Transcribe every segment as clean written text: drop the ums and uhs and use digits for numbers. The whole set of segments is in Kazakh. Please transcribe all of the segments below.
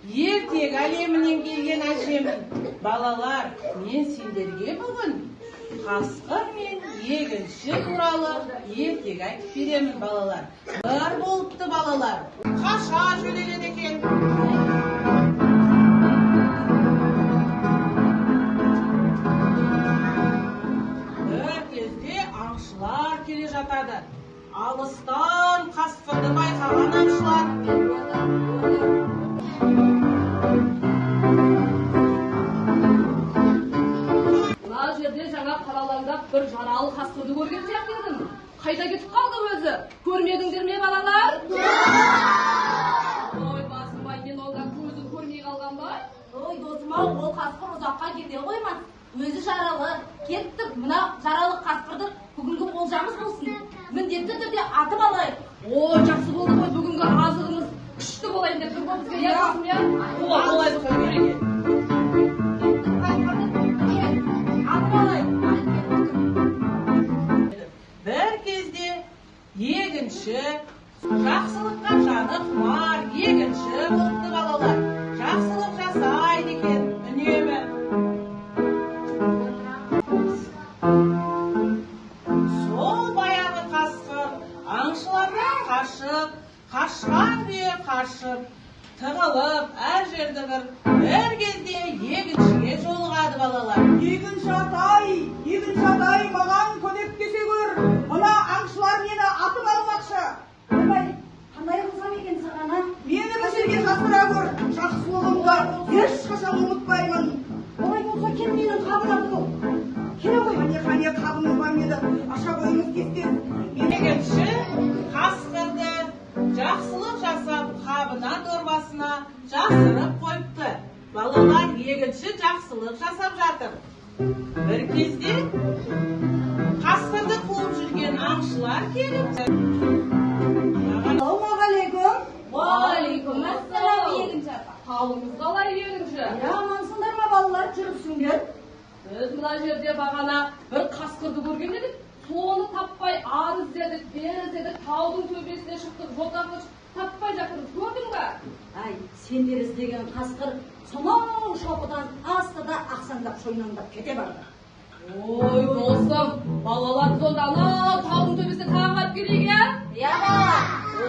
ертегі әлемінен келген әжемін. Балалар, мен сендерге бүгін қасқыр мен егінші туралы ертегі айтып беремін балалар. Бар болыпты балалар. Қаша жөнеледі екен. Бір кезде аңшылар келе жатады. Алыстан қасқырды байқаған аңшылар. Мына жерде жаңа қаралаңдап бір жаралы қасқырды көрген сияқты едім. Қайда кетіп қалды өзі? Көрмедіңдер ме балалар? Ой басым-ай, мен онда көзін көрмей қалғанбай. Ой досым-ау, ол қасқыр ұзаққа кете қоймас. Өзі жаралы. Кеттік, мына жаралы қасқырды бүгінгі олжамыз болсын. Міндетті түрде атып алайық. Ой жақсы болды ғой, бүгінгі азығымыз күшті болайын деп тұр ғой бізге, иә досым, иә? Олай көреге. Атып алайық. Бір кезде егінші, жақсылыққа жаны құмар егінші болыпты балалар. Жақсылық жасайды екен үнемі. Сол баяғы қасқыр аңшылардан қашқан күйі қашып, тығылып, әр жерді бір кезде егіншіге жолығады балалар. Егінші атай, маған көмектесе көр. Мына аңшылар мені атып алмақшы. Ойбай, қандай қылсам екен сағана? Мені бір жерге шақыра көр. Жақсылығымды ешқашан ұмытпаймын. Олай болса кел менің қабына бұл. Келе ғой. Қане қабыңыз бар еді. Аша қойыңыз кестен. Егінші қасқырды жақсылық жасап қабына дорбасына жасырып қойыпты. Балалар, егінші жақсылық жасап жатыр. Бір кезде қасқырды қуып жүрген аңшылар келіп Ассалаумағалейкум. Уағалейкум ассалам, егінші апа. Қалыңыз қалай егінші? Амансыңдар ма балалар, жүріпсіңдер? Біз мына жерде бағана бір қасқырды көрген едік. Соны таппай ар іздедік, бер іздедік, таудың төбесіне шықтық, жотағы таппай жатырмыз. Көрдің бе? Ай, сендер іздеген қасқыр сонау шоқыдан астыда ақсаңдап шойнаңдап кете барды. Ой досым, балалар сонда анау таудың төбесіне тағы алып келейік, иә? Иә бала,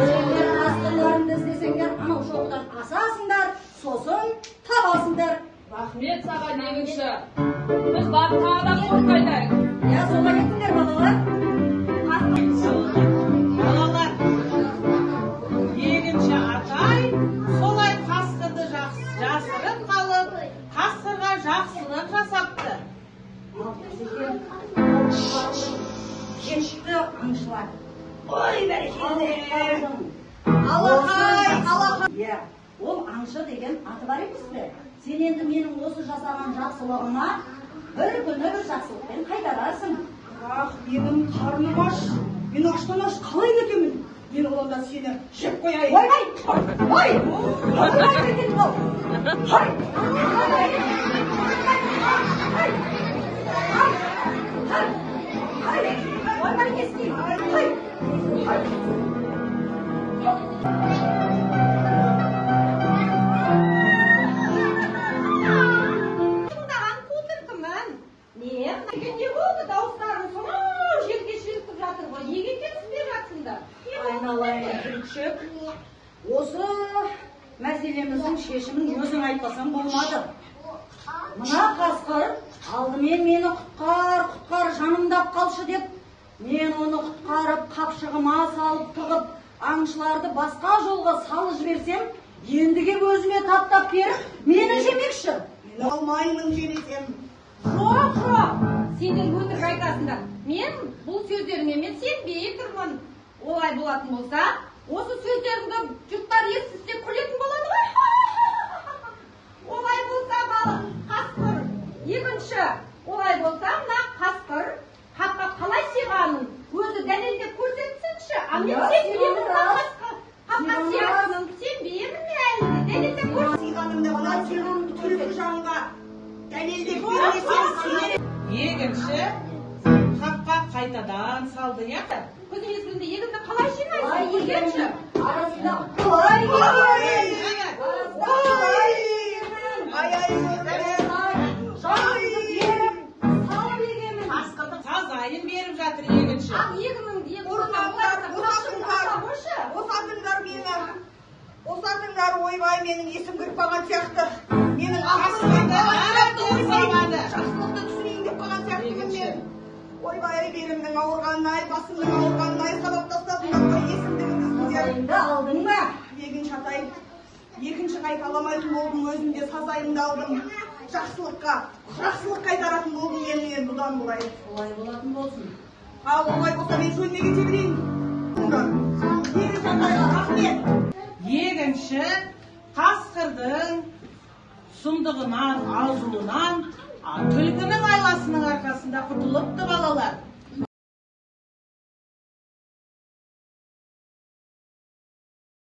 сендер қасқырларыңды іздесеңдер анау шоқыдан асасыңдар, сосын табасыңдар. Рахмет саған егінші. Біз барып тағыдан қорқайтайық. Иә, сола кетіңдер балалар. балалар, егінші атай солай қасқырды жасырып қалып, қасқырға жақсылық жасапты. Кетті аңшылар. Ой, бәрекелді. Алақай. Иә, ол аңшы деген аты бар емес пе? Сен енді менің осы жасаған жақсылығыма бір күні бір жақсылықпен қайтарасың. Ах, менің қарным аш. Мен аштан аш қалай кетемін? Мен оланда сені жеп қояйын. Ой! Не болды? Дауыстарың сонау жерге шірітіп жатыр ғой. Неге келіспей жатсыңдар? Айналайын күлшік. Осы мәселеміздің шешімін өзің айтпасаң болмады. Мына қасқыр алдымен мені құтқар, жанымдап қалшы деп, мен оны құтқарып, қапшығыма салып тығып, аңшыларды басқа жолға салып жіберсем, ендіге өзіме таптап беріп, мені жемекші. Мен алмаймын жемесем. Жоқ. Сендер өтірік айтасыңдар. Мен бұл сөздеріме мен сенбей тұрмын. Олай болатын болса, осы сөздеріңді жұрттар естісе күлетін болады ғой. Олай болса қасқыр. Екінші, олай болса мына қасқыр қапқа қалай сиғанын өзі дәлелдеп көрсетсінші. А мен сенбеймін қапқа сиғанын. Сенбеймін әлі. Дәлелдеп көрсетсін. Сиғанымды мына сиғанымды түрік жанға дәлелдеп бермесем сенер. Егінші қапқа қайтадан салды, иә? Күз мезгілінде егінді қалай жинайсың? Арасында Ой! ойбай менің есім кіріп қалған сияқты. Менің жақсылықты түсінейін деп қалған сияқтымын мен. Ойбай белімнің ауырғанын-ай, басымның ауырғанын-ай, сабап тастадым да есімді Сазайыңды алдың ба? екінші атай, екінші қайта аламайтын болдым, өзімде сазайымды алдым. Жақсылық қайтаратын болдым мен бұдан былай. Олай болатын болсын. Ал олай болса мен шөліне кете берейін. Екінші атайға рахмет. Екінші қасқырдың сұмдығынан, азуынан, түлкінің айласының арқасында құтылыпты балалар.